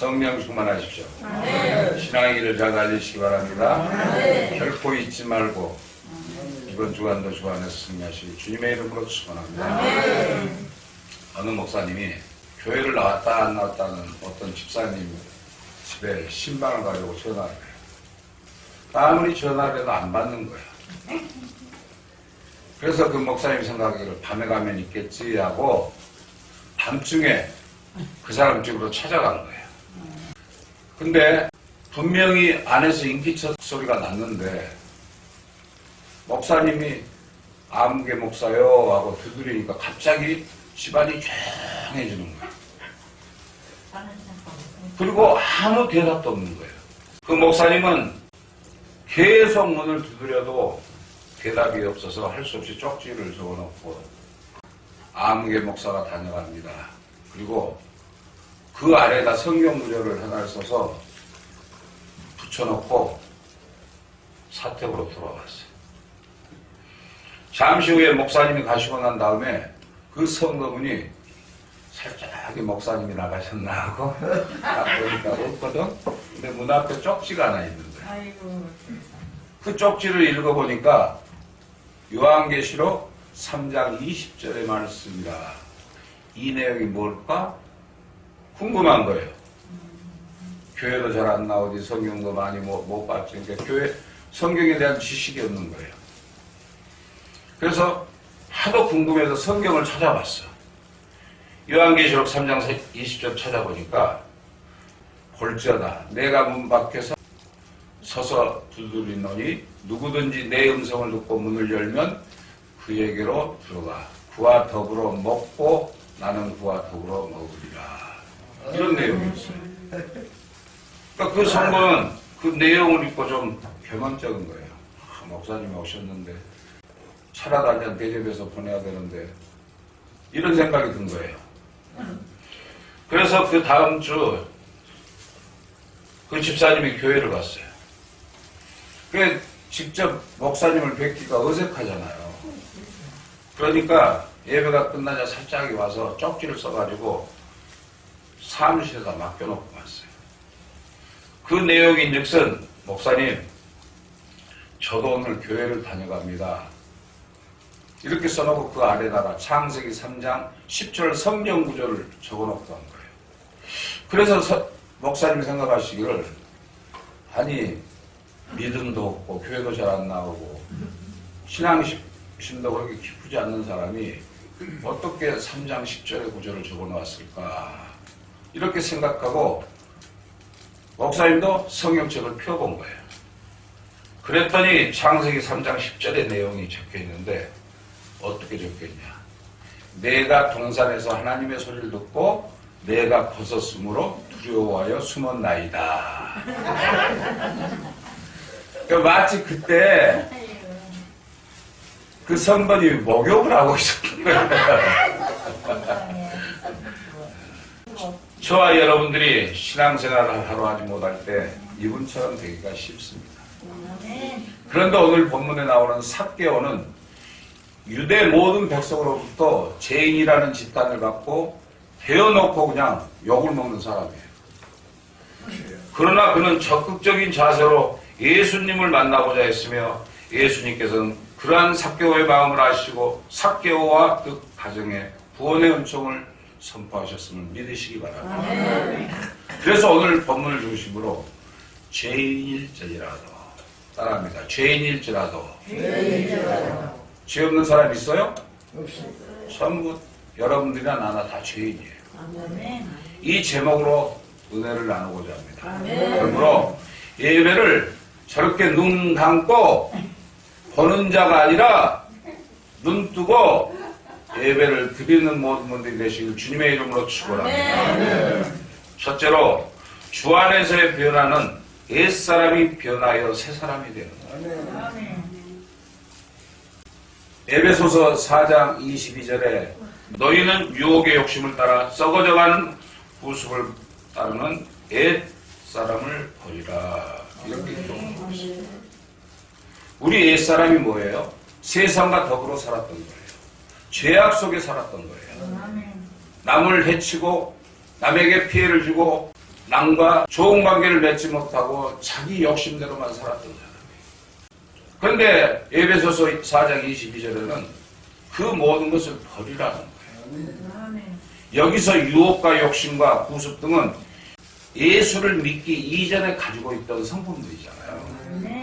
성령 충만하십시오. 신앙의 길을 잘 달리시기 바랍니다. 결코 잊지 말고 이번 주간도 주 안에서 승리하시기 주님의 이름으로 축원합니다. 어느 목사님이 교회를 나왔다 안 나왔다는 어떤 집사님 집에 신방을 가려고 전화를 해요. 아무리 전화를 해도 안 받는 거예요. 그래서 그 목사님 생각하기를 밤에 가면 있겠지 하고 밤중에 그 사람 집으로 찾아간 거예요. 근데 분명히 안에서 인기척 소리가 났는데 목사님이 아무개 목사요 하고 두드리니까 갑자기 집안이 조용해지는 거예요. 그리고 아무 대답도 없는 거예요. 그 목사님은 계속 문을 두드려도 대답이 없어서 할 수 없이 쪽지를 적어놓고 아무개 목사가 다녀갑니다. 그리고 그 아래에다 성경 구절을 하나를 써서 붙여놓고 사택으로 돌아왔어요. 잠시 후에 목사님이 가시고 난 다음에 그 성도분이 살짝하게 목사님이 나가셨나 하고 딱 보니까 없거든. 근데 문 앞에 쪽지가 하나 있는 거예요. 그 쪽지를 읽어보니까 요한계시록 3장 20절의 말씀이라. 이 내용이 뭘까? 궁금한 거예요. 교회도 잘 안 나오지 성경도 많이 못 봤지. 그러니까 교회 성경에 대한 지식이 없는 거예요. 그래서 하도 궁금해서 성경을 찾아봤어. 요한계시록 3장 20절 찾아보니까 볼지어다 내가 문 밖에서 서서 두드리노니 누구든지 내 음성을 듣고 문을 열면 그에게로 들어가 그와 더불어 먹고 나는 그와 더불어 먹으리라. 이런 내용이 있어요. 그러니까 그 성도는 그 내용을 읽고 좀 경험적인 거예요. 목사님이 오셨는데 차라도 한 잔 대접해서 보내야 되는데 이런 생각이 든 거예요. 그래서 그 다음 주 그 집사님이 교회를 갔어요. 그 직접 목사님을 뵙기가 어색하잖아요. 그러니까 예배가 끝나자 살짝 와서 쪽지를 써가지고 사무실에다 맡겨놓고 갔어요. 그 내용인즉슨 목사님 저도 오늘 교회를 다녀갑니다. 이렇게 써놓고 그 아래다가 창세기 3장 10절 성경 구절을 적어놓고 간 거예요. 그래서 목사님이 생각하시기를 아니 믿음도 없고 교회도 잘 안 나오고 신앙심도 그렇게 깊지 않는 사람이 어떻게 3장 10절의 구절을 적어놓았을까 이렇게 생각하고 목사님도 성경책을 펴본 거예요. 그랬더니 창세기 3장 10절의 내용이 적혀있는데 어떻게 적혀있냐. 내가 동산에서 하나님의 소리를 듣고 내가 벗었으므로 두려워하여 숨었나이다. 그러니까 마치 그때 그 성도님이 목욕을 하고 있었던 거예요. 저와 여러분들이 신앙생활을 하러 하지 못할 때 이분처럼 되기가 쉽습니다. 그런데 오늘 본문에 나오는 삭개오는 유대 모든 백성으로부터 죄인이라는 집단을 갖고 대어놓고 그냥 욕을 먹는 사람이에요. 그러나 그는 적극적인 자세로 예수님을 만나고자 했으며 예수님께서는 그러한 삭개오의 마음을 아시고 삭개오와 그 가정에 구원의 은총을 선포하셨음을 믿으시기 바랍니다. 그래서 오늘 본문을 중심으로 죄인일지라도 따라합니다. 죄인일지라도 죄 없는 사람 있어요? 없습니다. 전부 여러분들이나 나나 다 죄인이에요. 이 제목으로 은혜를 나누고자 합니다. 그러므로 예배를 저렇게 눈 감고 보는 자가 아니라 눈 뜨고 예배를 드리는 모든 분들이 되시길 주님의 이름으로 축원합니다. 첫째로 주 안에서의 변화는 옛사람이 변하여 새사람이 되는 겁니다. 에베소서 4장 22절에 너희는 유혹의 욕심을 따라 썩어져가는 구습을 따르는 옛사람을 버리라. 이렇게 기록하고 있습니다. 우리 옛사람이 뭐예요? 세상과 더불어 살았던 거예요. 죄악 속에 살았던 거예요. 남을 해치고 남에게 피해를 주고 남과 좋은 관계를 맺지 못하고 자기 욕심대로만 살았던 사람이에요. 그런데 에베소서 4장 22절에는 그 모든 것을 버리라는 거예요. 여기서 유혹과 욕심과 구습 등은 예수를 믿기 이전에 가지고 있던 성품들이잖아요.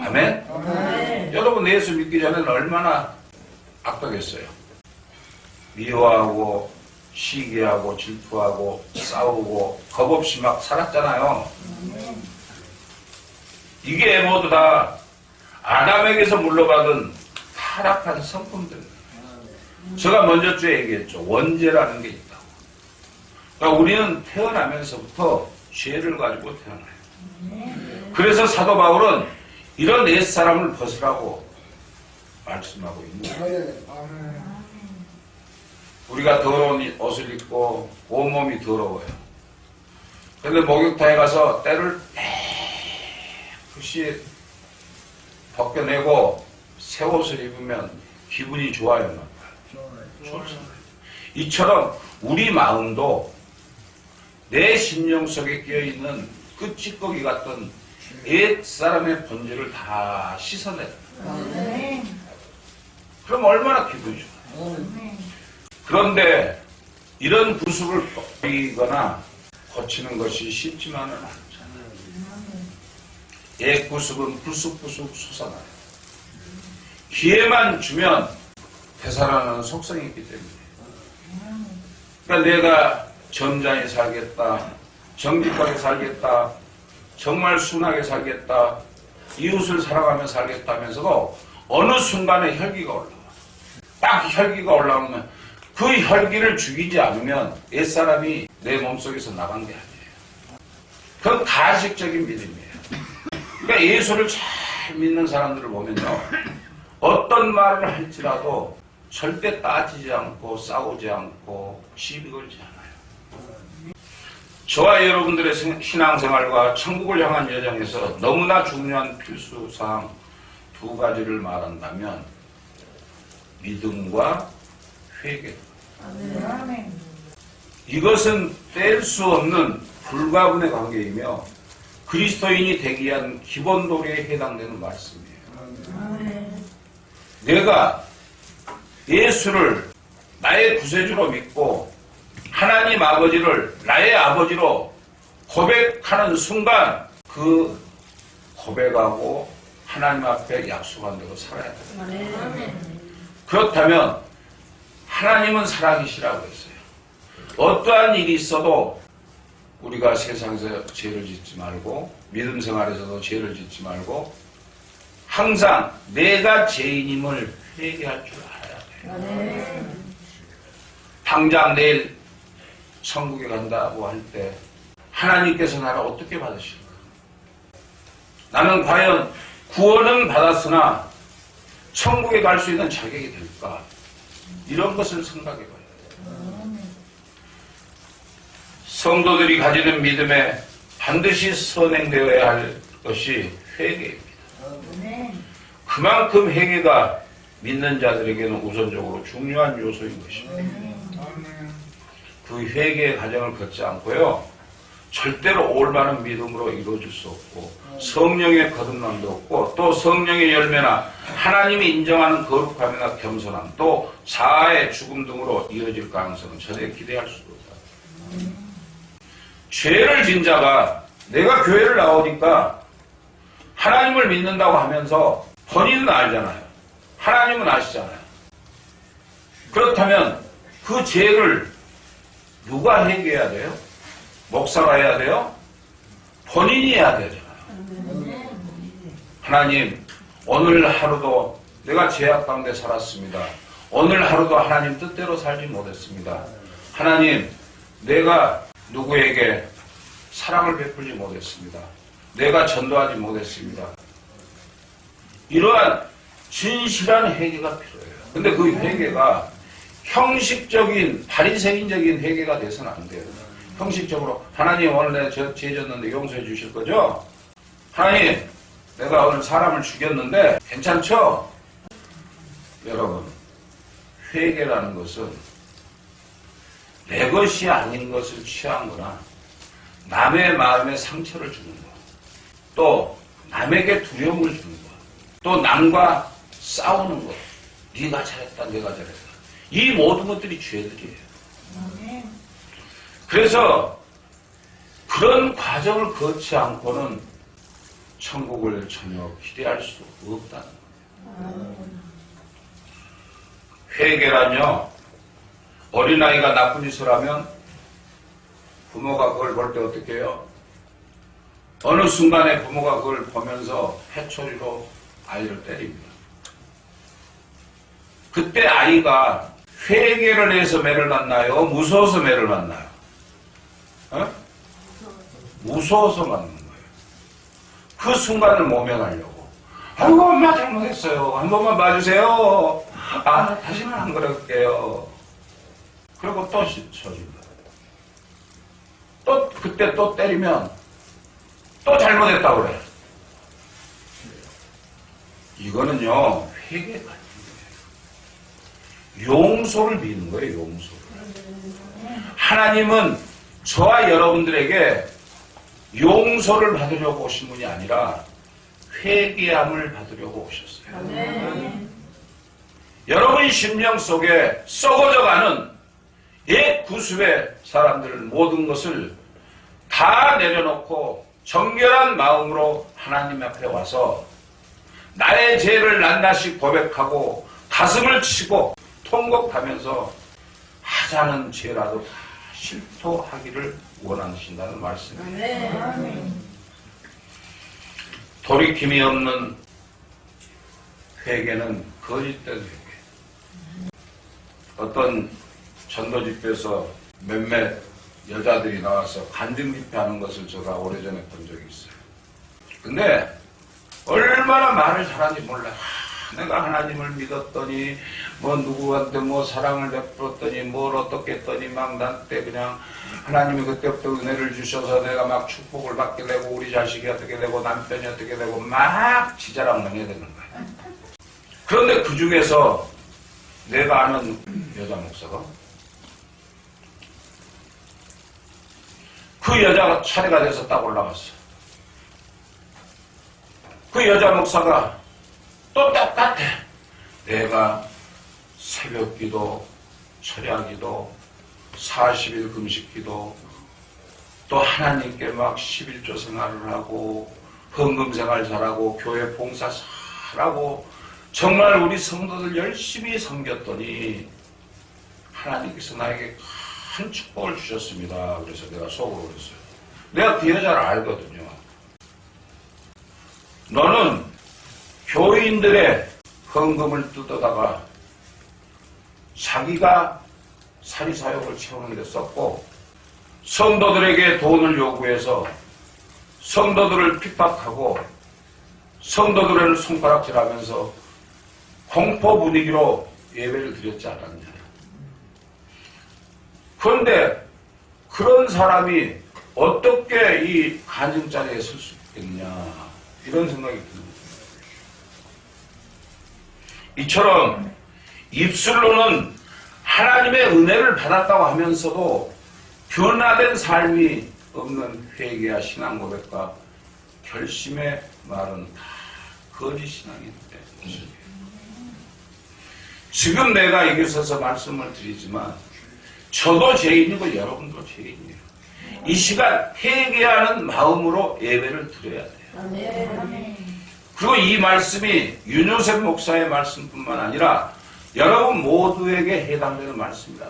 아멘? 여러분 예수 믿기 전에는 얼마나 악독했어요. 미워하고 시기하고 질투하고 싸우고 겁없이 막 살았잖아요. 이게 모두 다 아담에게서 물러받은 타락한 성품들. 제가 먼저 주에 얘기했죠. 원죄라는 게 있다고. 그러니까 우리는 태어나면서부터 죄를 가지고 태어나요. 그래서 사도 바울은 이런 옛사람을 벗으라고 말씀하고 있는 거예요. 우리가 더러운 옷을 입고 온몸이 더러워요. 그런데 목욕탕에 가서 때를 깨끗이 벗겨내고 새 옷을 입으면 기분이 좋아요, 나빠요? 이처럼 우리 마음도 내 심령 속에 끼어있는 그 찌꺼기 같은 옛 사람의 본질을 다 씻어내요. 그럼 얼마나 기분이 좋아요. 그런데 이런 구습을 버리거나 고치는 것이 쉽지만은 않잖아요. 옛 구습은 불쑥불쑥 솟아나요. 기회만 주면 되살아나는 속성이 있기 때문에. 그러니까 내가 점잖게 살겠다, 정직하게 살겠다, 정말 순하게 살겠다, 이웃을 사랑하며 살겠다면서도 어느 순간에 혈기가 올라와. 딱 혈기가 올라오면 그 혈기를 죽이지 않으면 옛사람이 내 몸속에서 나간 게 아니에요. 그건 가식적인 믿음이에요. 그러니까 예수를 잘 믿는 사람들을 보면요, 어떤 말을 할지라도 절대 따지지 않고 싸우지 않고 시비 걸지 않아요. 저와 여러분들의 신앙생활과 천국을 향한 여정에서 너무나 중요한 필수사항 두 가지를 말한다면 믿음과 회개. 이것은 뗄 수 없는 불가분의 관계이며 그리스도인이 되기 위한 기본 도리에 해당되는 말씀이에요. 내가 예수를 나의 구세주로 믿고 하나님 아버지를 나의 아버지로 고백하는 순간 그 고백하고 하나님 앞에 약속한 대로 살아야 돼요. 그렇다면 하나님은 사랑이시라고 했어요. 어떠한 일이 있어도 우리가 세상에서 죄를 짓지 말고 믿음 생활에서도 죄를 짓지 말고 항상 내가 죄인임을 회개할 줄 알아야 돼요. 당장 내일 천국에 간다고 할 때 하나님께서 나를 어떻게 받으실까? 나는 과연 구원은 받았으나 천국에 갈 수 있는 자격이 될까? 이런 것을 생각해 봐야 돼요. 성도들이 가지는 믿음에 반드시 선행되어야 할 것이 회개입니다. 그만큼 회개가 믿는 자들에게는 우선적으로 중요한 요소인 것입니다. 그 회개의 과정을 걷지 않고요, 절대로 올바른 믿음으로 이루어질 수 없고 성령의 거듭남도 없고 또 성령의 열매나 하나님이 인정하는 거룩함이나 겸손함 또 자아의 죽음 등으로 이어질 가능성은 전혀 기대할 수도 없다. 죄를 진 자가 내가 교회를 나오니까 하나님을 믿는다고 하면서 본인은 알잖아요. 하나님은 아시잖아요. 그렇다면 그 죄를 누가 회개해야 돼요? 목사가 해야 돼요? 본인이 해야 되잖아요. 하나님, 오늘 하루도 내가 죄악 가운데 살았습니다. 오늘 하루도 하나님 뜻대로 살지 못했습니다. 하나님, 내가 누구에게 사랑을 베풀지 못했습니다. 내가 전도하지 못했습니다. 이러한 진실한 회개가 필요해요. 근데 그 회개가 형식적인 바리새인적인 회개가 돼서는 안 돼요. 형식적으로 하나님 오늘 내가 죄 졌는데 용서해 주실 거죠? 하나님 내가 오늘 사람을 죽였는데 괜찮죠? 여러분, 회개라는 것은 내 것이 아닌 것을 취한 거나 남의 마음에 상처를 주는 것, 또 남에게 두려움을 주는 것, 또 남과 싸우는 것, 네가 잘했다, 내가 잘했다. 이 모든 것들이 죄들이에요. 그래서 그런 과정을 거치 않고는 천국을 전혀 기대할 수 없다는 거예요. 회개란요, 어린아이가 나쁜 짓을 하면 부모가 그걸 볼 때 어떻게 해요? 어느 순간에 부모가 그걸 보면서 해초리로 아이를 때립니다. 그때 아이가 회개를 해서 매를 맞나요? 무서워서 매를 맞나요? 무서워서 맞는 거예요. 그 순간을 모면하려고. 아이고, 엄마 잘못했어요. 한 번만 봐주세요. 아, 다시는 안 그럴게요. 그리고 또 쳐줍니다. 또, 그때 또 때리면 또 잘못했다고 그래. 이거는요, 회개가 아닌 거예요. 용서를 비는 거예요, 용서를. 하나님은 저와 여러분들에게 용서를 받으려고 오신 분이 아니라 회개함을 받으려고 오셨어요. 여러분 심령 속에 썩어져가는 옛 구습의 사람들 모든 것을 다 내려놓고 정결한 마음으로 하나님 앞에 와서 나의 죄를 낱낱이 고백하고 가슴을 치고 통곡하면서 하자는 죄라도 다 실토하기를 원하신다는 말씀이에요. 돌이킴이 없는 회개는 거짓된 회개. 어떤 전도집회에서 몇몇 여자들이 나와서 간증집회하는 것을 제가 오래전에 본 적이 있어요. 근데 얼마나 말을 잘하는지 몰라요. 내가 하나님을 믿었더니 뭐 누구한테 뭐 사랑을 베풀었더니 뭘 어떻게 했더니 막 나한테 그냥 하나님이 그때부터 은혜를 주셔서 내가 막 축복을 받게 되고 우리 자식이 어떻게 되고 남편이 어떻게 되고 막 지자랑만 해야 되는 거예요. 그런데 그 중에서 내가 아는 여자 목사가 그 여자가 차례가 돼서 딱 올라갔어. 그 여자 목사가 또 똑같아. 내가 새벽기도, 철야기도, 40일 금식기도, 또 하나님께 막 11조 생활을 하고 헌금 생활 잘하고 교회 봉사 잘하고 정말 우리 성도들 열심히 섬겼더니 하나님께서 나에게 큰 축복을 주셨습니다. 그래서 내가 속으로 그랬어요. 내가 그 여자를 알거든요. 너는 교인들의 헌금을 뜯어다가 자기가 사리사욕을 채우는 데 썼고 성도들에게 돈을 요구해서 성도들을 핍박하고 성도들을 손가락질하면서 공포 분위기로 예배를 드렸지 않았냐. 그런데 그런 사람이 어떻게 이 간증자리에 설 수 있겠냐 이런 생각이 듭니다. 이처럼 입술로는 하나님의 은혜를 받았다고 하면서도 변화된 삶이 없는 회개와 신앙 고백과 결심의 말은 다 거짓 신앙인데 지금 내가 여기 서서 말씀을 드리지만 저도 죄인이고 여러분도 죄인이에요. 이 시간 회개하는 마음으로 예배를 드려야 돼요. 그리고 이 말씀이 윤요셉 목사의 말씀뿐만 아니라 여러분 모두에게 해당되는 말씀입니다.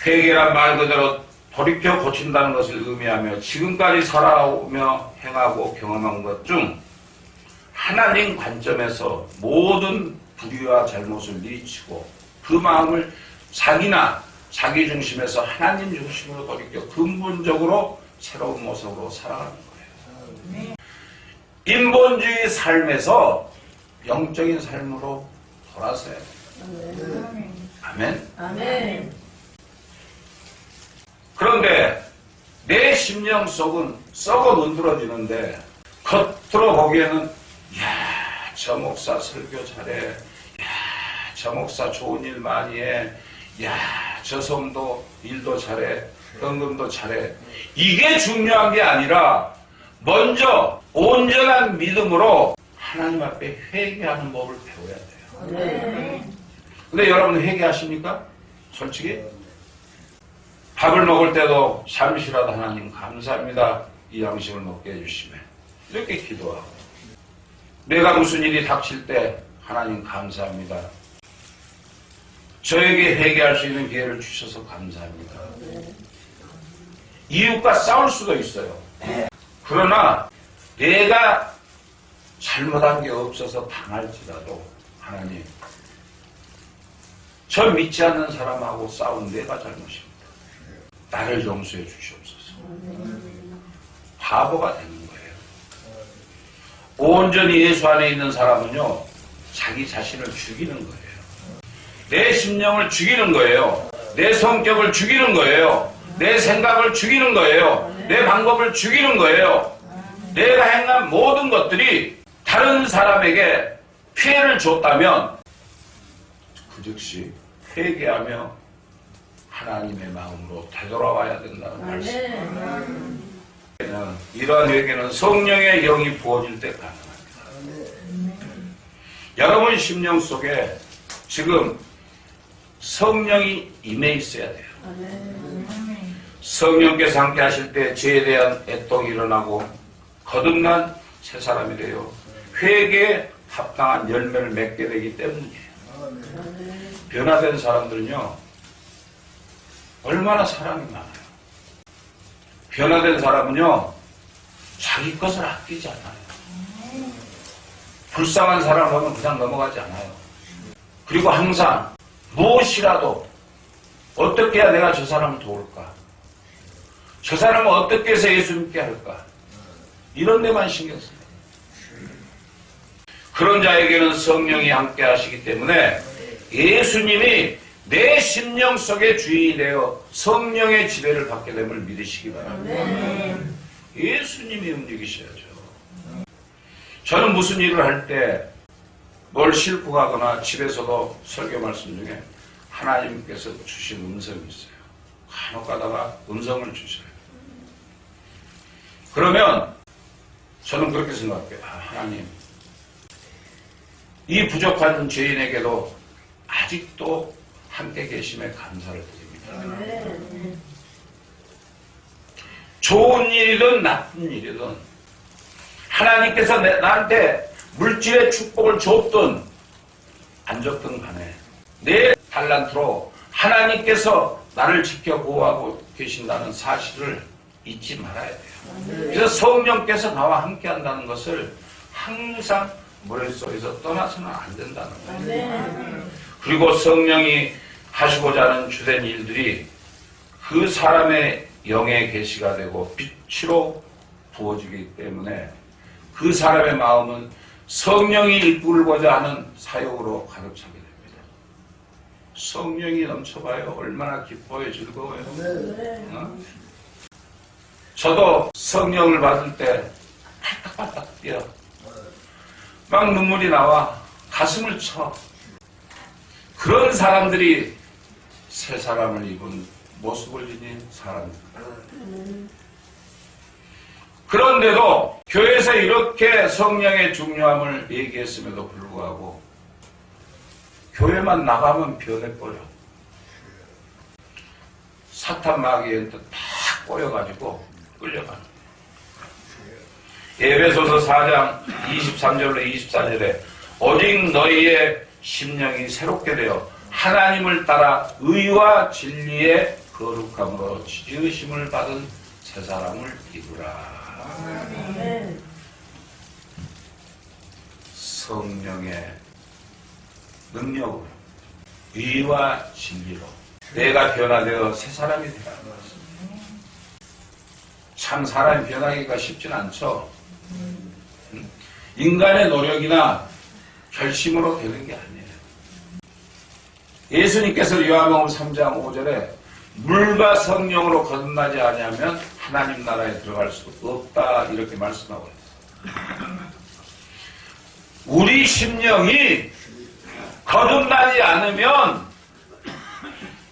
회개란 말 그대로 돌이켜 고친다는 것을 의미하며 지금까지 살아오며 행하고 경험한 것 중 하나님 관점에서 모든 불의와 잘못을 내리치고 그 마음을 자기나 자기 중심에서 하나님 중심으로 돌이켜 근본적으로 새로운 모습으로 살아가는 거예요. 인본주의 삶에서 영적인 삶으로 돌아서야 돼요. 아멘. 아멘. 그런데 내 심령 속은 썩어 문드러지는데 겉으로 보기에는 야, 저 목사 설교 잘해. 야, 저 목사 좋은 일 많이 해. 야, 저 성도 일도 잘해. 헌금도 잘해. 이게 중요한 게 아니라 먼저 온전한 믿음으로 하나님 앞에 회개하는 법을 배워야 돼요. 근데 여러분 회개하십니까? 솔직히? 밥을 먹을 때도 잠시라도 하나님 감사합니다. 이 양식을 먹게 해주시면 이렇게 기도하고, 내가 무슨 일이 닥칠 때 하나님 감사합니다. 저에게 회개할 수 있는 기회를 주셔서 감사합니다. 이웃과 싸울 수도 있어요. 그러나 내가 잘못한 게 없어서 당할지라도 하나님, 저 믿지 않는 사람하고 싸운 내가 잘못입니다. 나를 용서해 주시옵소서. 바보가 되는 거예요. 온전히 예수 안에 있는 사람은요, 자기 자신을 죽이는 거예요. 내 심령을 죽이는 거예요. 내 성격을 죽이는 거예요. 내 생각을 죽이는 거예요. 내 방법을 죽이는 거예요. 내가 행한 모든 것들이 다른 사람에게 피해를 줬다면 그 즉시 회개하며 하나님의 마음으로 되돌아와야 된다는 말씀입니다. 이러한 회개는 성령의 영이 부어질 때 가능합니다. 여러분 심령 속에 지금 성령이 임해 있어야 돼요. 성령께서 함께 하실 때 죄에 대한 애통이 일어나고 거듭난 새 사람이 돼요. 회개에 합당한 열매를 맺게 되기 때문이에요. 변화된 사람들은요, 얼마나 사랑이 많아요. 변화된 사람은요, 자기 것을 아끼지 않아요. 불쌍한 사람 보면 그냥 넘어가지 않아요. 그리고 항상 무엇이라도 어떻게 해야 내가 저 사람을 도울까? 저 사람은 어떻게 해서 예수 믿게 할까? 이런 데만 신경 써요. 그런 자에게는 성령이 함께 하시기 때문에 예수님이 내 심령 속에 주인이 되어 성령의 지배를 받게 됨을 믿으시기 바랍니다. 예수님이 움직이셔야죠. 저는 무슨 일을 할 때 뭘 싣고 가거나 집에서도 설교 말씀 중에 하나님께서 주신 음성이 있어요. 간혹 가다가 음성을 주셔요. 그러면 저는 그렇게 생각해요. 하나님, 이 부족한 죄인에게도 아직도 함께 계심에 감사를 드립니다. 좋은 일이든 나쁜 일이든 하나님께서 나한테 물질의 축복을 줬든 안 줬든 간에 내 달란트로 하나님께서 나를 지켜 보호하고 계신다는 사실을 잊지 말아야 돼요. 그래서 성령께서 나와 함께 한다는 것을 항상 머릿속에서 떠나서는 안 된다는 거예요. 그리고 성령이 하시고자 하는 주된 일들이 그 사람의 영의 계시가 되고 빛으로 부어지기 때문에 그 사람의 마음은 성령이 이끌고자 하는 사역으로 가득 차게 됩니다. 성령이 넘쳐봐요. 얼마나 기뻐요, 즐거워요. 어? 저도 성령을 받을 때 팔딱팔딱 뛰어. 막 눈물이 나와 가슴을 쳐. 그런 사람들이 새 사람을 입은 모습을 지닌 사람들. 그런데도 교회에서 이렇게 성령의 중요함을 얘기했음에도 불구하고 교회만 나가면 변해버려. 사탄 마귀한테 다 꼬여가지고 끌려가는 거예요. 에베소서 4장 23절로 24절에 오직 너희의 심령이 새롭게 되어 하나님을 따라 의와 진리의 거룩함으로 지으심을 받은 새 사람을 입으라. 성령의 능력으로 의와 진리로 내가 변화되어 새 사람이 되라는 것입니다. 참 사람이 변하기가 쉽진 않죠. 인간의 노력이나 결심으로 되는 게 아니에요. 예수님께서 요한복음 3장 5절에 물과 성령으로 거듭나지 아니하면 하나님 나라에 들어갈 수 없다 이렇게 말씀하고 있어요. 우리 심령이 거듭나지 않으면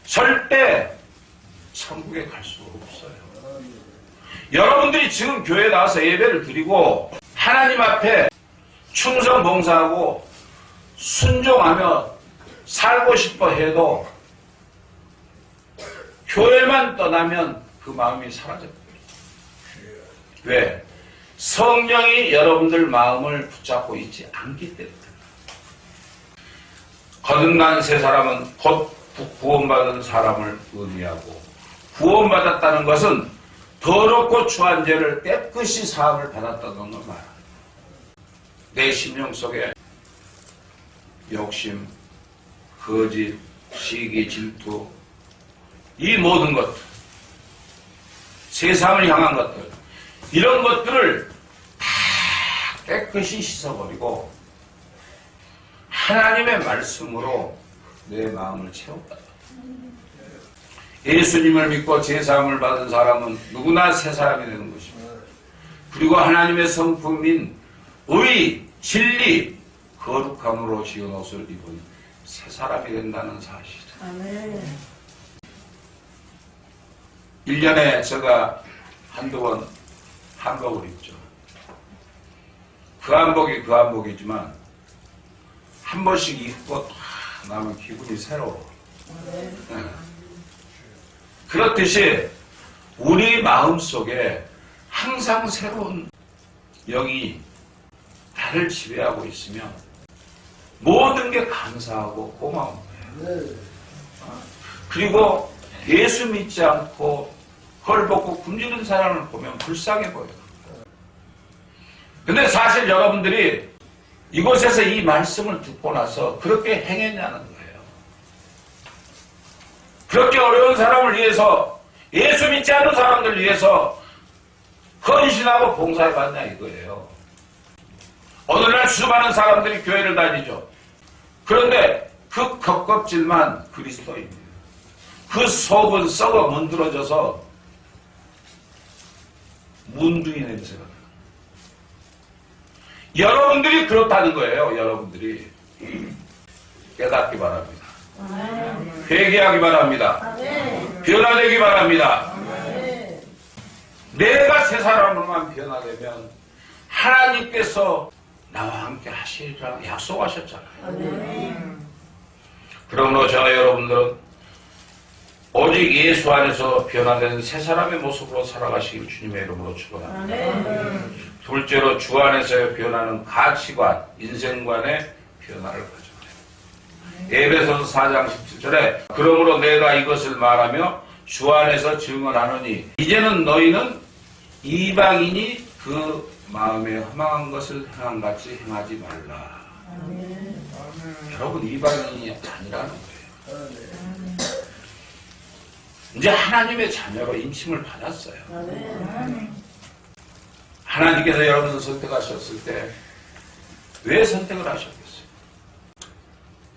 절대 천국에 갈 수 없어요. 여러분들이 지금 교회에 나와서 예배를 드리고 하나님 앞에 충성 봉사하고 순종하며 살고 싶어 해도 교회만 떠나면 그 마음이 사라져버려요. 왜? 성령이 여러분들 마음을 붙잡고 있지 않기 때문에. 거듭난 새 사람은 곧 구원받은 사람을 의미하고, 구원받았다는 것은 더럽고 추한 죄를 깨끗이 사함을 받았다는 걸 말합니다. 내 심령 속에 욕심, 거짓, 시기, 질투, 이 모든 것들, 세상을 향한 것들, 이런 것들을 다 깨끗이 씻어버리고 하나님의 말씀으로 내 마음을 채웠다. 예수님을 믿고 제사함을 받은 사람은 누구나 새 사람이 되는 것입니다. 그리고 하나님의 성품인 의, 진리, 거룩함으로 지은 옷을 입은 새 사람이 된다는 사실이다. 아멘. 1년에 제가 한두 번 한복을 입죠. 그 한복이지만 한 번씩 입고 나면 기분이 새로워. 네. 그렇듯이 우리 마음속에 항상 새로운 영이 나를 지배하고 있으면 모든 게 감사하고 고마운 거예요. 그리고 예수 믿지 않고 헐벗고 굶주린 사람을 보면 불쌍해 보여요. 근데 사실 여러분들이 이곳에서 이 말씀을 듣고 나서 그렇게 행했냐는 거예요. 그렇게 어려운 사람을 위해서, 예수 믿지 않는 사람들 위해서 헌신하고 봉사해봤냐 이거예요. 오늘날 수많은 사람들이 교회를 다니죠. 그런데 그 겉껍질만 그리스도입니다. 그 속은 썩어 문드러져서 문둥이 냄새가 나요. 여러분들이 그렇다는 거예요. 여러분들이 깨닫기 바랍니다. 회개하기 바랍니다. 변화되기 바랍니다. 내가 새 사람으로만 변화되면 하나님께서 나와 함께 하시리라 약속하셨잖아요. 그러므로 저와 여러분들은 오직 예수 안에서 변화된 새 사람의 모습으로 살아가시길 주님의 이름으로 축원합니다. 둘째로 주 안에서 변하는 가치관, 인생관의 변화를 가져요. 에베소서 4장 17절에 그러므로 내가 이것을 말하며 주 안에서 증언하노니 이제는 너희는 이방인이 그 마음에 허망한 것을 행한 같이 행하지 말라. 여러분 이방인이 아니라는 거예요. 이제 하나님의 자녀로 인침을 받았어요. 하나님께서 여러분을 선택하셨을 때 왜 선택을 하셨겠어요?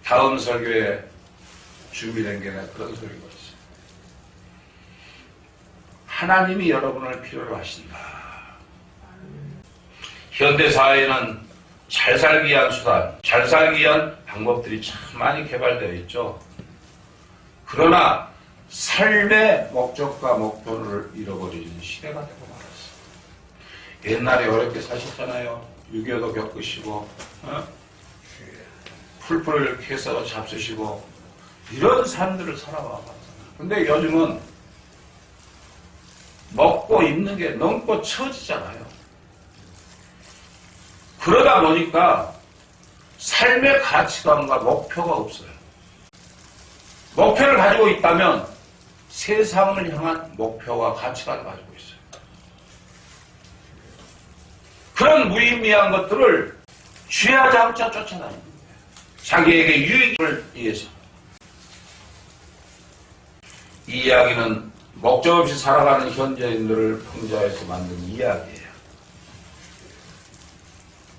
다음 설교에 준비된 게 그런 설교가 있어요. 하나님이 여러분을 필요로 하신다. 현대사회에는 잘 살기 위한 수단, 잘 살기 위한 방법들이 참 많이 개발되어 있죠. 그러나 삶의 목적과 목표를 잃어버리는 시대가 되고 말았어요. 옛날에 어렵게 사셨잖아요. 6.25도 겪으시고 풀풀 캐서 잡수시고 이런 삶들을 살아왔잖아요. 근데 요즘은 먹고 입는 게 넘고 처지잖아요. 그러다 보니까 삶의 가치관과 목표가 없어요. 목표를 가지고 있다면 세상을 향한 목표와 가치관을 가지고 있어요. 그런 무의미한 것들을 취하자마자 쫓아다니는 거예요. 자기에게 유익을 위해서. 이 이야기는 목적 없이 살아가는 현대인들을 풍자해서 만든 이야기예요.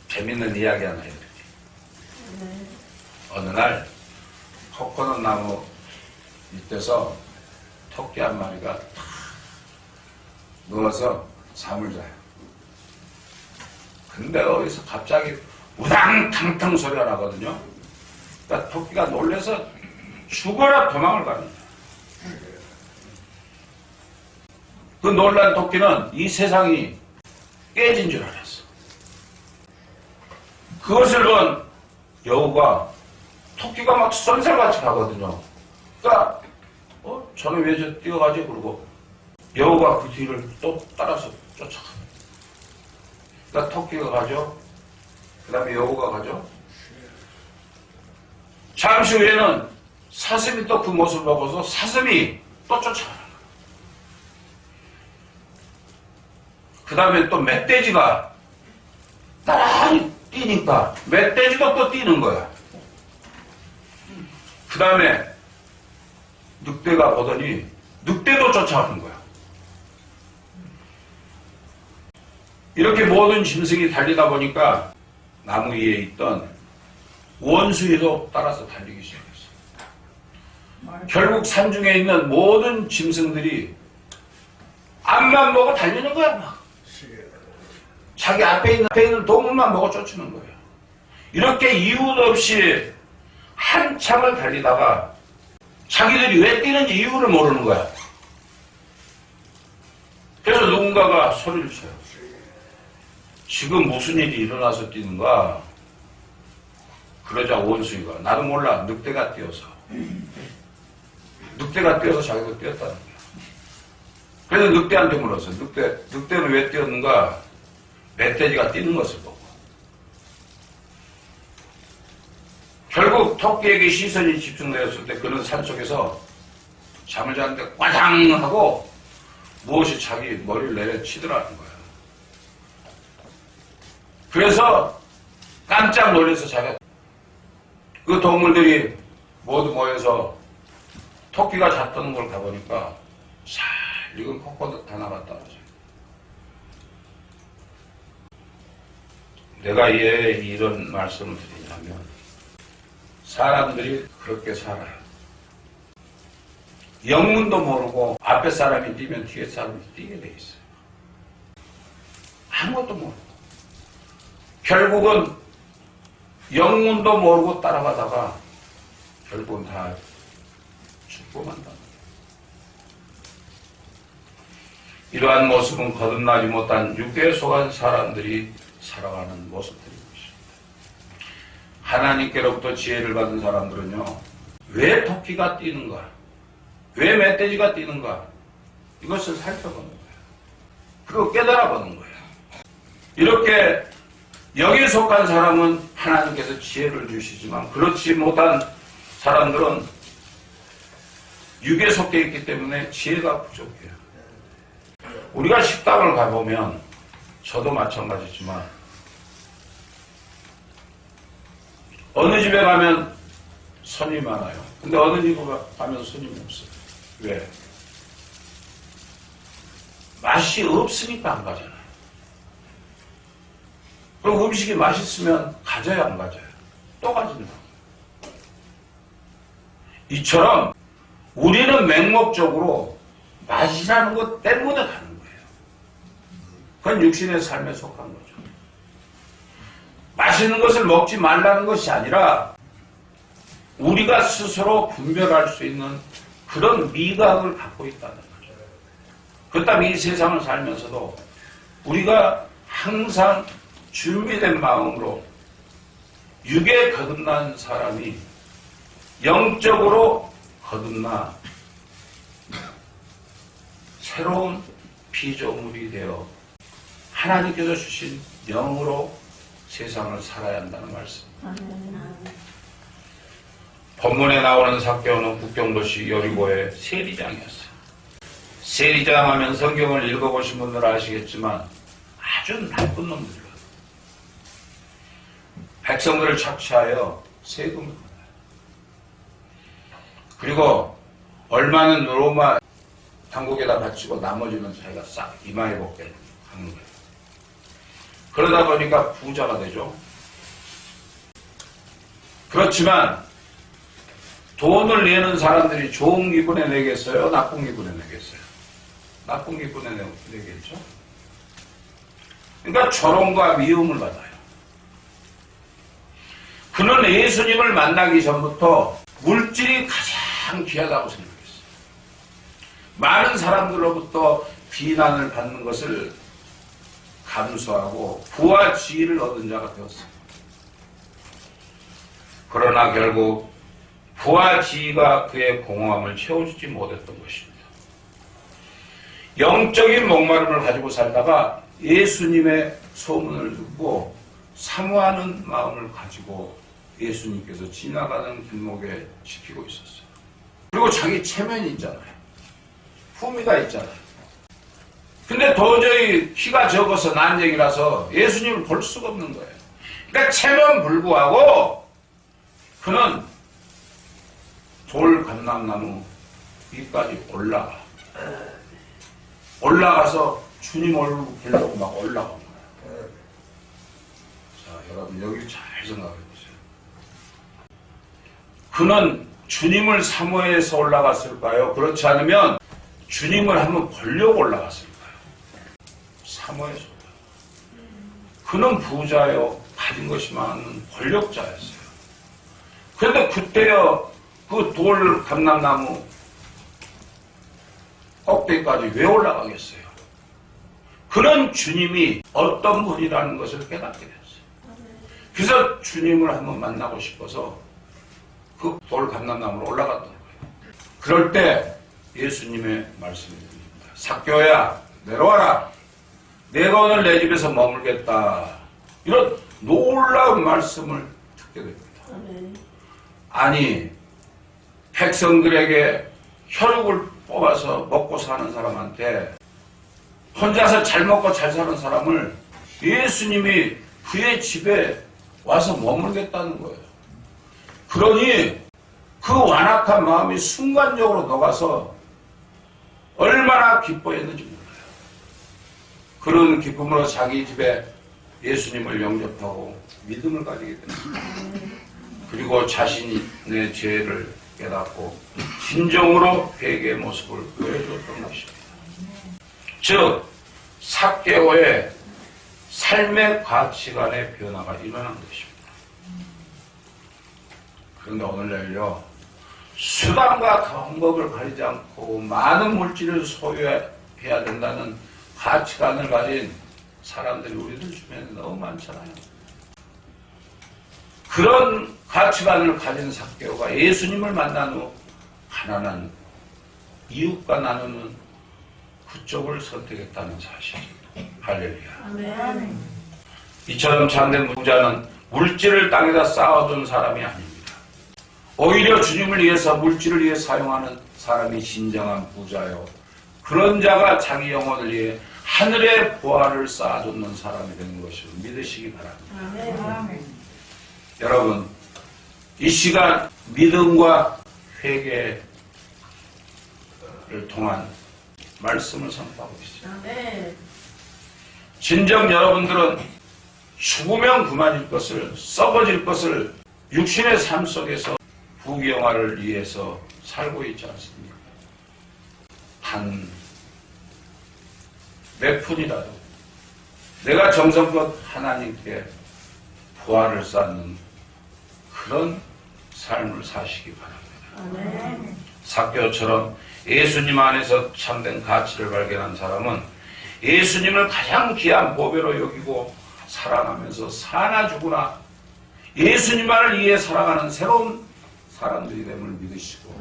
재밌는 이야기 하나 해드릴게요. 어느 날 코코넛 나무 밑에서 토끼 한 마리가 탁 누워서 잠을 자요. 근데 어디서 갑자기 우당탕탕 소리가 나거든요. 그러니까 토끼가 놀라서 죽어라 도망을 갑니다. 그 놀란 토끼는 이 세상이 깨진 줄 알았어. 그것을 본 여우가, 토끼가 막 쏜살같이 가거든요. 그러니까 저는 왜 저 뛰어가지? 그러고 여우가 그 뒤를 또 따라서 쫓아가. 그러니까 토끼가 가죠. 그 다음에 여우가 가죠. 잠시 후에는 사슴이 또 그 모습을 보고서 사슴이 또 쫓아가는 거예요. 그 다음에 또 멧돼지가 나란히 뛰니까 멧돼지도 또 뛰는 거야. 그 다음에 늑대가 보더니 늑대도 쫓아가는 거야. 이렇게 모든 짐승이 달리다 보니까 나무 위에 있던 원숭이도 따라서 달리기 시작했어. 결국 산중에 있는 모든 짐승들이 앞만 보고 달리는 거야. 막. 자기 앞에 있는 동물만 보고 쫓는 거예요. 이렇게 이유 없이 한참을 달리다가 자기들이 왜 뛰는지 이유를 모르는 거야. 그래서 누군가가 소리를 쳐요. 지금 무슨 일이 일어나서 뛰는가? 그러자 원숭이가, 나도 몰라, 늑대가 뛰어서. 늑대가 뛰어서 자기도 뛰었다는 거야. 그래서 늑대한테 물었어. 늑대는 왜 뛰었는가? 멧돼지가 뛰는 것을 보고. 결국 토끼에게 시선이 집중되었을 때 그는 산속에서 잠을 자는데 꽈당 하고 무엇이 자기 머리를 내려치더라는 거야. 그래서 깜짝 놀라서 자기가, 그 동물들이 모두 모여서 토끼가 잤던 걸 가보니까 잘 익은 코코넛 하나가 떨어져. 내가 왜 이런 말씀을 드리냐면, 사람들이 그렇게 살아요. 영문도 모르고 앞에 사람이 뛰면 뒤에 사람이 뛰게 돼 있어요. 아무것도 모르고. 결국은 영문도 모르고 따라가다가 결국은 다 죽고 만다. 이러한 모습은 거듭나지 못한 육대에 속한 사람들이 살아가는 모습들인 것입니다. 하나님께로부터 지혜를 받은 사람들은요, 왜 토끼가 뛰는가? 왜 멧돼지가 뛰는가? 이것을 살펴보는 거예요. 그리고 깨달아보는 거예요. 이렇게 여기에 속한 사람은 하나님께서 지혜를 주시지만, 그렇지 못한 사람들은 육에 속해 있기 때문에 지혜가 부족해요. 우리가 식당을 가보면, 저도 마찬가지지만, 어느 집에 가면 손님이 많아요. 근데 어느 집에 가면 손님이 없어요. 왜? 맛이 없으니까 안 가잖아요. 그럼 음식이 맛있으면 가져야 안 가져요? 또 가진다. 이처럼 우리는 맹목적으로 맛이라는 것 때문에 가는 거예요. 그건 육신의 삶에 속한 거죠. 맛있는 것을 먹지 말라는 것이 아니라 우리가 스스로 분별할 수 있는 그런 미각을 갖고 있다는 거죠. 그렇다면 이 세상을 살면서도 우리가 항상 준비된 마음으로 육에 거듭난 사람이 영적으로 거듭나 새로운 피조물이 되어 하나님께서 주신 영으로 세상을 살아야 한다는 말씀. 본문에 나오는 삭개오는 국경도시 여리고의 세리장이었어요. 세리장 하면 성경을 읽어보신 분들 아시겠지만 아주 나쁜 놈들이에요. 백성들을 착취하여 세금을 받아요. 그리고 얼마는 로마 당국에다 바치고 나머지는 자기가 싹 이마에 벗게 하는 거예요. 그러다 보니까 부자가 되죠. 그렇지만 돈을 내는 사람들이 좋은 기분에 내겠어요? 나쁜 기분에 내겠어요? 나쁜 기분에 내겠죠. 그러니까 조롱과 미움을 받아요. 그는 예수님을 만나기 전부터 물질이 가장 귀하다고 생각했어요. 많은 사람들로부터 비난을 받는 것을 감수하고 부와 지위를 얻은 자가 되었습니다. 그러나 결국 부와 지위가 그의 공허함을 채워주지 못했던 것입니다. 영적인 목마름을 가지고 살다가 예수님의 소문을 듣고 사모하는 마음을 가지고 예수님께서 지나가는 길목에 지키고 있었어요. 그리고 자기 체면이 있잖아요. 품위가 있잖아요. 근데 도저히 키가 적어서 난 얘기라서 예수님을 볼 수가 없는 거예요. 그러니까 체면 불구하고 그는 돌 감람나무 위까지 올라가서 주님 얼굴 보려고 막 올라간 거예요. 자, 여러분 여기 잘 생각해 보세요. 그는 주님을 사모해서 올라갔을까요? 그렇지 않으면 주님을 한번 보려고 올라갔을까요? 사모해서. 그는 부자요, 가진 것이 많은 권력자였어요. 그런데 그때요, 그 돌 감람나무 꼭대기까지 왜 올라가겠어요? 그는 주님이 어떤 분이라는 것을 깨닫게 됐어요. 그래서 주님을 한번 만나고 싶어서 그 돌 감람나무로 올라갔던 거예요. 그럴 때 예수님의 말씀이 들립니다. 삭개오야, 내려와라. 내가 오늘 내 집에서 머물겠다. 이런 놀라운 말씀을 듣게 됩니다. 아니, 백성들에게 혈육을 뽑아서 먹고 사는 사람한테 혼자서 잘 먹고 잘 사는 사람을 예수님이 그의 집에 와서 머물겠다는 거예요. 그러니 그 완악한 마음이 순간적으로 녹아서 얼마나 기뻐했는지 몰라요. 그런 기쁨으로 자기 집에 예수님을 영접하고 믿음을 가지게 됩니다. 그리고 자신의 죄를 깨닫고 진정으로 회개의 모습을 보여줬던 것입니다. 즉 삭개오의 삶의 가치관의 변화가 일어난 것입니다. 그런데 오늘날요, 수단과 방법을 가리지 않고 많은 물질을 소유해야 된다는 가치관을 가진 사람들이 우리들 주변에 너무 많잖아요. 그런 가치관을 가진 삭개오가 예수님을 만난 후 가난한 이웃과 나누는 그쪽을 선택했다는 사실입니다. 할렐루야. 아멘. 이처럼 참된 부자는 물질을 땅에다 쌓아둔 사람이 아닙니다. 오히려 주님을 위해서 물질을 위해 사용하는 사람이 진정한 부자요. 그런 자가 자기 영혼을 위해 하늘의 보화를 쌓아두는 사람이 되는 것을 믿으시기 바랍니다. 아멘. 여러분, 이 시간 믿음과 회개를 통한 말씀을 선포하고 있습니다. 진정 여러분들은 죽으면 그만일 것을, 썩어질 것을 육신의 삶 속에서 부귀영화를 위해서 살고 있지 않습니까? 단 몇 푼이라도 내가 정성껏 하나님께 부활을 쌓는 그런 삶을 사시기 바랍니다. 삭개오처럼 예수님 안에서 참된 가치를 발견한 사람은 예수님을 가장 귀한 보배로 여기고 사랑하면서 사나 죽으나 예수님만을 위해 살아가는 새로운 사람들이 됨을 믿으시고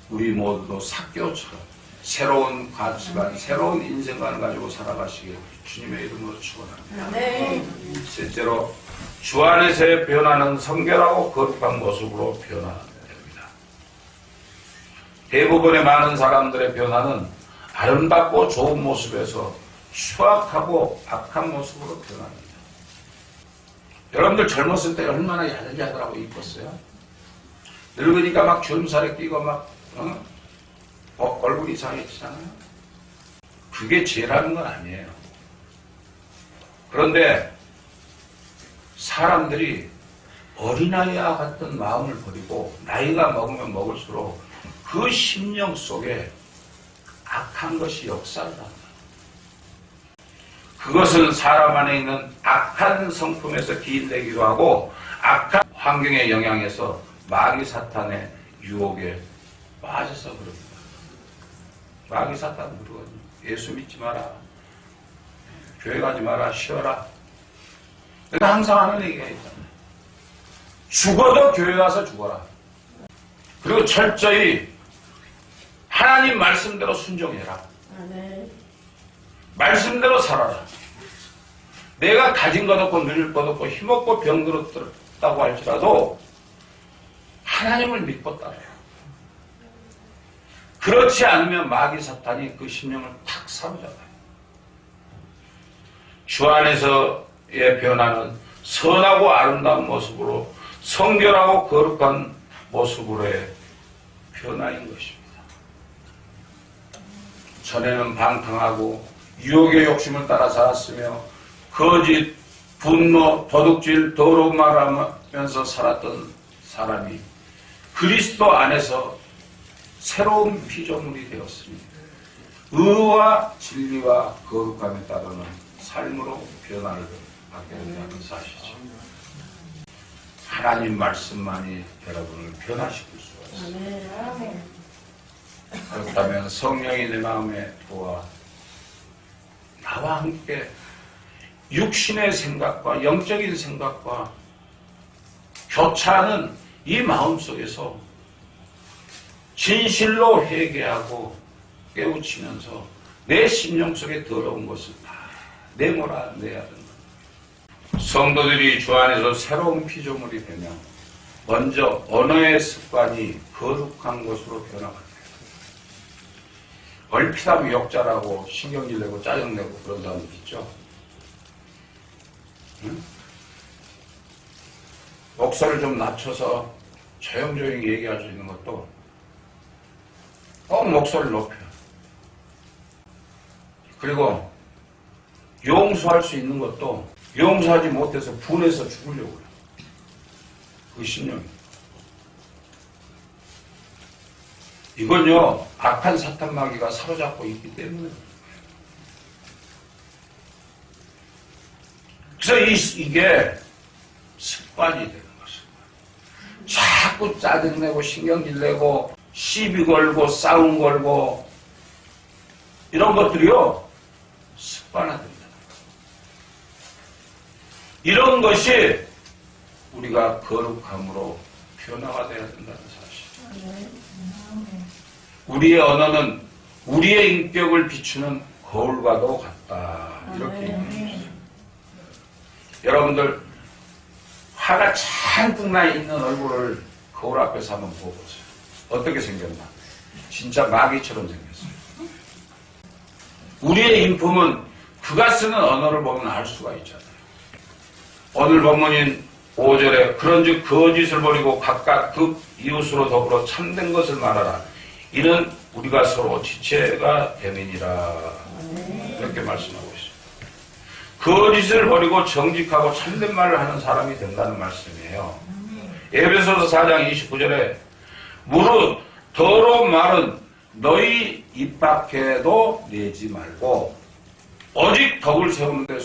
우리 모두도 삭개오처럼 새로운 가치관, 새로운 인생관을 가지고 살아가시길 주님의 이름으로 축원합니다. 셋째로 주 안에서의 변화는 성결하고 거룩한 모습으로 변화됩니다. 대부분의 많은 사람들의 변화는 아름답고 좋은 모습에서 추악하고 악한 모습으로 변합니다. 여러분들 젊었을 때 얼마나 야들야들하고 이뻤어요? 늙으니까 막 주름살에 끼고 막 얼굴이 이상해지잖아요. 그게 죄라는 건 아니에요. 그런데 사람들이 어린아이와 같은 마음을 버리고 나이가 먹으면 먹을수록 그 심령 속에 악한 것이 역사를 합니다. 그것은 사람 안에 있는 악한 성품에서 기인되기도 하고 악한 환경의 영향에서 마귀 사탄의 유혹에 빠져서 그럽니다. 마귀 사탄은 그러거든요. 예수 믿지 마라. 교회 가지 마라. 쉬어라. 내가 항상 하는 얘기가 있잖아요. 죽어도 교회 가서 죽어라. 그리고 철저히 하나님 말씀대로 순종해라. 말씀대로 살아라. 내가 가진 것 없고 누릴 것 없고 힘없고 병들었다고 할지라도 하나님을 믿고 따라요. 그렇지 않으면 마귀 사탄이 그 심령을 탁 사로잡아요. 주 안에서의 변화는 선하고 아름다운 모습으로 성결하고 거룩한 모습으로의 변화인 것입니다. 전에는 방탕하고 유혹의 욕심을 따라 살았으며 거짓, 분노, 도둑질, 더러운 말하면서 살았던 사람이 그리스도 안에서 새로운 피조물이 되었습니다. 의와 진리와 거룩함에 따르는 삶으로 변화를 받게 된다는 사실이죠. 하나님 말씀만이 여러분을 변화시킬 수가 있습니다. 그렇다면 성령이 내 마음에 들어와 나와 함께 육신의 생각과 영적인 생각과 교차하는 이 마음속에서 진실로 회개하고 깨우치면서 내 심령 속에 더러운 것을 다 내몰아내야 된다. 성도들이 주 안에서 새로운 피조물이 되면 먼저 언어의 습관이 거룩한 것으로 변화가 돼요. 얼핏하면 욕잘하고 신경질 내고 짜증내고 그런 사람들 있죠. 응? 목소리를 좀 낮춰서 조용조용히 얘기할 수 있는 것도 꼭 목소리를 높여요. 그리고 용서할 수 있는 것도 용서하지 못해서 분해서 죽으려고 해요. 그 신념이. 이건요, 악한 사탄 마귀가 사로잡고 있기 때문에. 그래서 이게 습관이 되는 것입니다. 자꾸 짜증내고 신경질 내고 시비 걸고 싸움 걸고 이런 것들이요, 습관화됩니다. 이런 것이 우리가 거룩함으로 변화가 되어야 된다는 사실. 우리의 언어는 우리의 인격을 비추는 거울과도 같다. 이렇게 얘기합니다. 여러분들 화가 잔뜩 나 있는 얼굴을 거울 앞에서 한번 보보세요. 어떻게 생겼나? 진짜 마귀처럼 생겼어요. 우리의 인품은 그가 쓰는 언어를 보면 알 수가 있잖아요. 오늘 본문인 5절에 그런즉 거짓을 버리고 각각 그 이웃으로 더불어 참된 것을 말하라. 이는 우리가 서로 지체가 됨이니라. 이렇게 말씀하고 있습니다. 거짓을 버리고 정직하고 참된 말을 하는 사람이 된다는 말씀이에요. 에베소서 4장 29절에 무릇 더러운 말은 너희 입 밖에도 내지 말고 오직 덕을 세우는데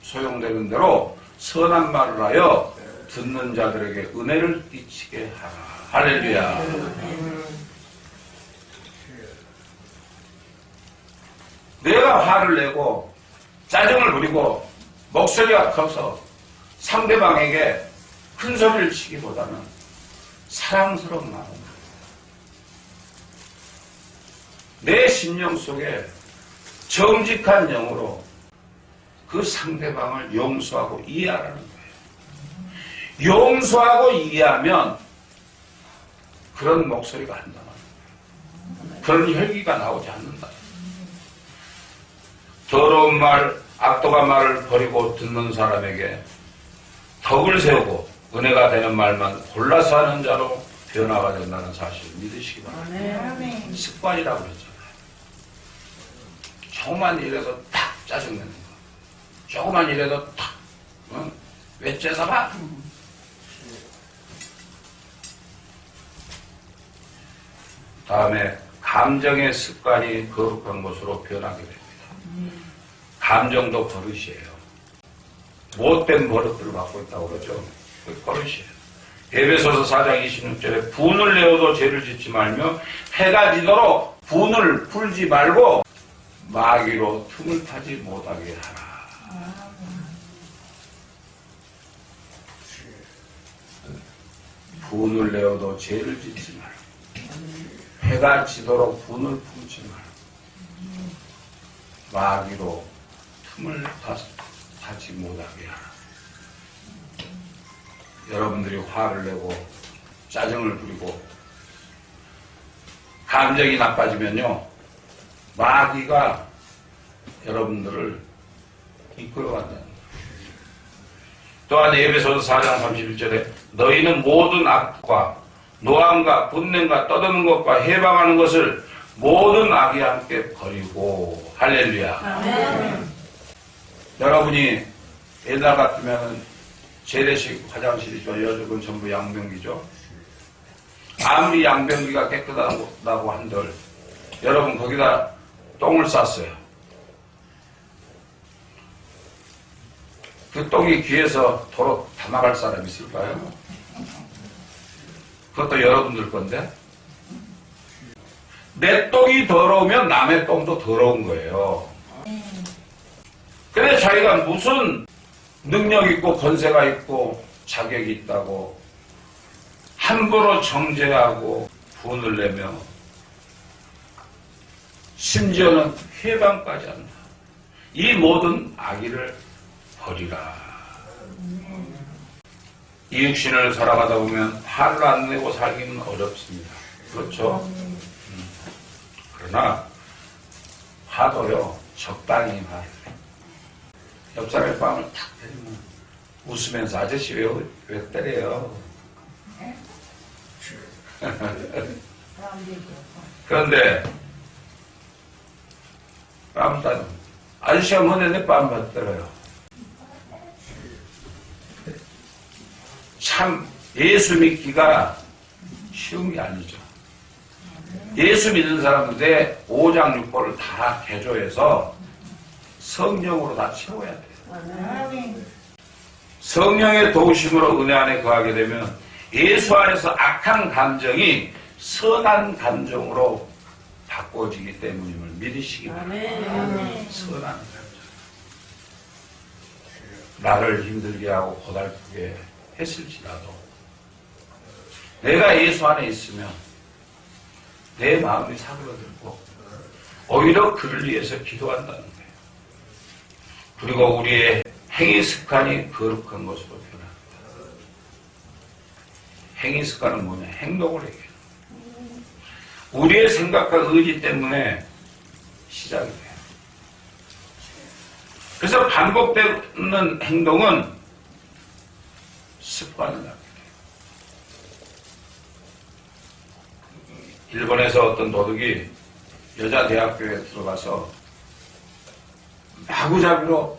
소용되는 대로 선한 말을 하여 듣는 자들에게 은혜를 끼치게 하라. 할렐루야. 내가 화를 내고 짜증을 부리고 목소리가 커서 상대방에게 큰 소리를 치기보다는 사랑스러운 마음, 내 심령 속에 정직한 영으로 그 상대방을 용서하고 이해하라는 거예요. 용서하고 이해하면 그런 목소리가 안 나와요. 그런 혈기가 나오지 않는다. 더러운 말, 악독한 말을 버리고 듣는 사람에게 덕을 세우고 은혜가 되는 말만 골라서 하는 자로 변화가 된다는 사실을 믿으시기 바랍니다. 습관이라고 그랬잖아요. 조그만 일에도 탁 짜증내는 거. 조그만 일에도 탁, 왜 째서봐? 다음에 감정의 습관이 거룩한 것으로 변하게 됩니다. 감정도 버릇이에요. 못된 버릇들을 갖고 있다고 그러죠. 그 버릇이에요. 에베소서 4장 26절에 분을 내어도 죄를 짓지 말며 해가 지도록 분을 풀지 말고 마귀로 틈을 타지 못하게 하라. 분을 내어도 죄를 짓지 마라. 해가 지도록 분을 품지 마라. 마귀로 틈을 타지 못하게 하라. 여러분들이 화를 내고 짜증을 부리고 감정이 나빠지면요, 마귀가 여러분들을 이끌어간다는 거예요. 또한 에베소서 4장 31절에 너희는 모든 악과 노함과 분냄과 떠드는 것과 해방하는 것을 모든 악이 함께 버리고. 할렐루야. 아멘. 여러분이 옛날 같으면 재래식 화장실이죠. 요즘은 전부 양변기죠. 아무리 양변기가 깨끗하다고 한들 여러분 거기다 똥을 쌌어요. 그 똥이 귀에서 도로 담아갈 사람 있을까요? 그것도 여러분들 건데, 내 똥이 더러우면 남의 똥도 더러운 거예요. 근데 자기가 무슨 능력 있고 권세가 있고 자격이 있다고 함부로 정죄하고 분을 내며 심지어는 해방까지 한다. 이 모든 악의를 버리라. 이 육신을 살아가다 보면 화를 안 내고 살기는 어렵습니다. 그렇죠? 그러나 화도요, 적당히 말해. 옆 사람의 뺨을 탁 때리면 웃으면서 아저씨 왜 때려요? 그런데 뺨 따는 아저씨가 뭔데 내 뺨 받더라요. 참 예수 믿기가 쉬운 게 아니죠. 예수 믿는 사람들의 5장 6보를 다 개조해서 성령으로 다 채워야 돼요. 성령의 도우심으로 은혜 안에 거하게 되면 예수 안에서 악한 감정이 선한 감정으로 바꿔지기 때문임을 믿으시기 바랍니다. 선한 감정. 나를 힘들게 하고 고달프게 했을지라도 내가 예수 안에 있으면 내 마음이 사그러들고 오히려 그를 위해서 기도한다는 거예요. 그리고 우리의 행위 습관이 거룩한 것으로 변합니다. 행위 습관은 뭐냐? 행동을 얘기해요. 우리의 생각과 의지 때문에 시작이 돼요. 그래서 반복되는 행동은 습관을 낳게 돼요. 일본에서 어떤 도둑이 여자 대학교에 들어가서 마구잡이로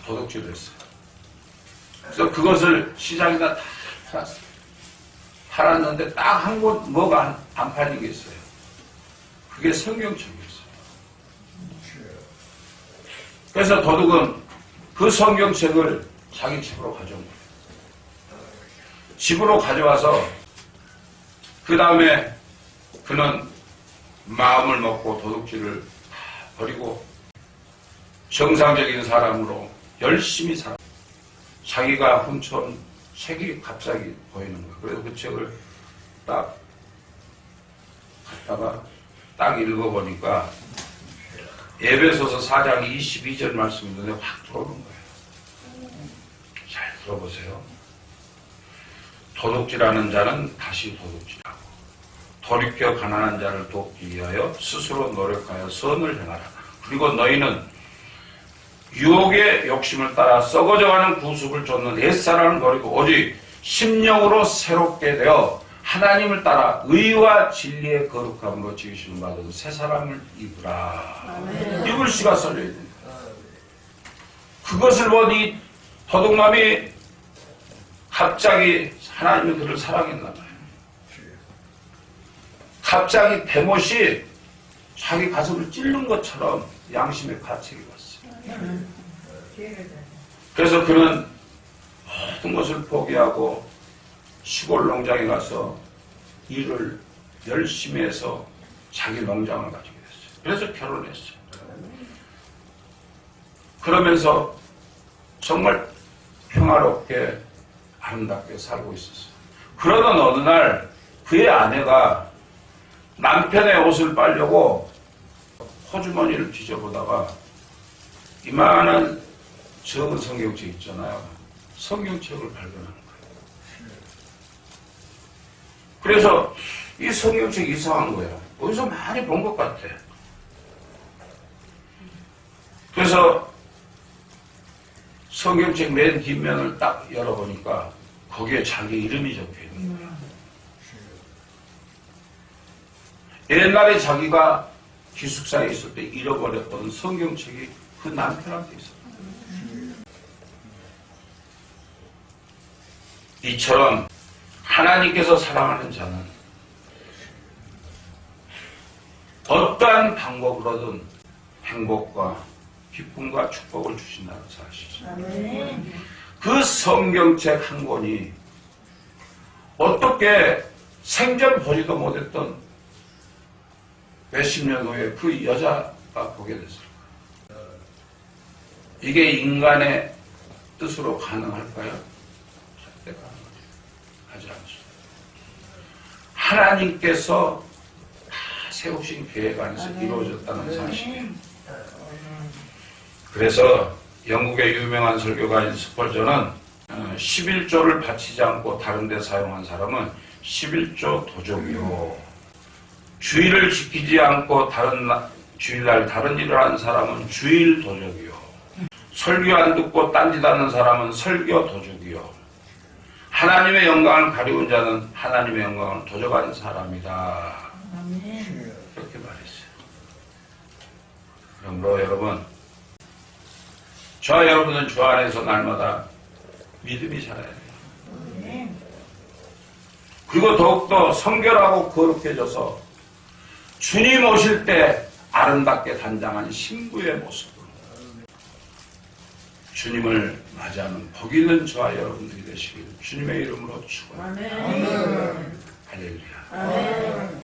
도둑질을 했어요. 그래서 그것을 시장에다 다 팔았어요. 팔았는데 딱 한 곳 뭐가 안 팔린 게 있어요. 그게 성경책이었어요. 그래서 도둑은 그 성경책을 자기 집으로 가져온 거예요. 집으로 가져와서 그 다음에 그는 마음을 먹고 도둑질을 다 버리고 정상적인 사람으로 열심히 살아. 자기가 훔쳐온 책이 갑자기 보이는 거예요. 그래서 그 책을 딱 갖다가 딱 읽어보니까 에베소서 4장 22절 말씀이 눈에 확 들어오는 거예요. 잘 들어보세요. 도둑질하는 자는 다시 도둑질하고 돌이켜 가난한 자를 돕기 위하여 스스로 노력하여 선을 행하라. 그리고 너희는 유혹의 욕심을 따라 썩어져가는 구습을 쫓는 옛사람을 버리고 오직 심령으로 새롭게 되어 하나님을 따라 의와 진리의 거룩함으로 지으시는 받은 새 사람을 입으라. 아멘. 입을 씨가 썰려야 됩니다. 그것을 본 이 도둑맘이 갑자기 하나님의 그를 사랑했나 봐요. 갑자기 대못이 자기 가슴을 찔른 것처럼 양심의 가책이 왔어요. 그래서 그는 모든 것을 포기하고 시골 농장에 가서 일을 열심히 해서 자기 농장을 가지게 됐어요. 그래서 결혼했어요. 그러면서 정말 평화롭게 아름답게 살고 있었어요. 그러던 어느 날 그의 아내가 남편의 옷을 빨려고 호주머니를 뒤져보다가 이만한 적은 성경책 있잖아요. 성경책을 발견하는 거예요. 그래서 이 성경책이 이상한 거예요. 어디서 많이 본 것 같아. 그래서 성경책 맨 뒷면을 딱 열어보니까 거기에 자기 이름이 적혀 있는 거예요. 옛날에 자기가 기숙사에 있을 때 잃어버렸던 성경책이 그 남편한테 있었어요. 이처럼 하나님께서 사랑하는 자는 어떠한 방법으로든 행복과 기쁨과 축복을 주신다는 사실이죠. 그 성경책 한 권이 어떻게 생전 보지도 못했던 몇십 년 후에 그 여자가 보게 됐을까? 이게 인간의 뜻으로 가능할까요? 절대 가능하지 않죠. 하나님께서 다 세우신 계획 안에서 이루어졌다는 사실. 그래서 영국의 유명한 설교가인 스펄전은 11조를 바치지 않고 다른 데 사용한 사람은 11조 도적이요. 주일을 지키지 않고 주일날 다른 일을 하는 사람은 주일 도적이요. 설교 안 듣고 딴짓하는 사람은 설교 도적이요. 하나님의 영광을 가리운 자는 하나님의 영광을 도적하는 사람이다. 그렇게 말했어요. 그러므로 여러분, 저와 여러분은 주 안에서 날마다 믿음이 자라야 돼요. 그리고 더욱더 성결하고 거룩해져서 주님 오실 때 아름답게 단장한 신부의 모습으로 주님을 맞이하는 복 있는 저와 여러분들이 되시길 주님의 이름으로 축원합니다. 할렐루야.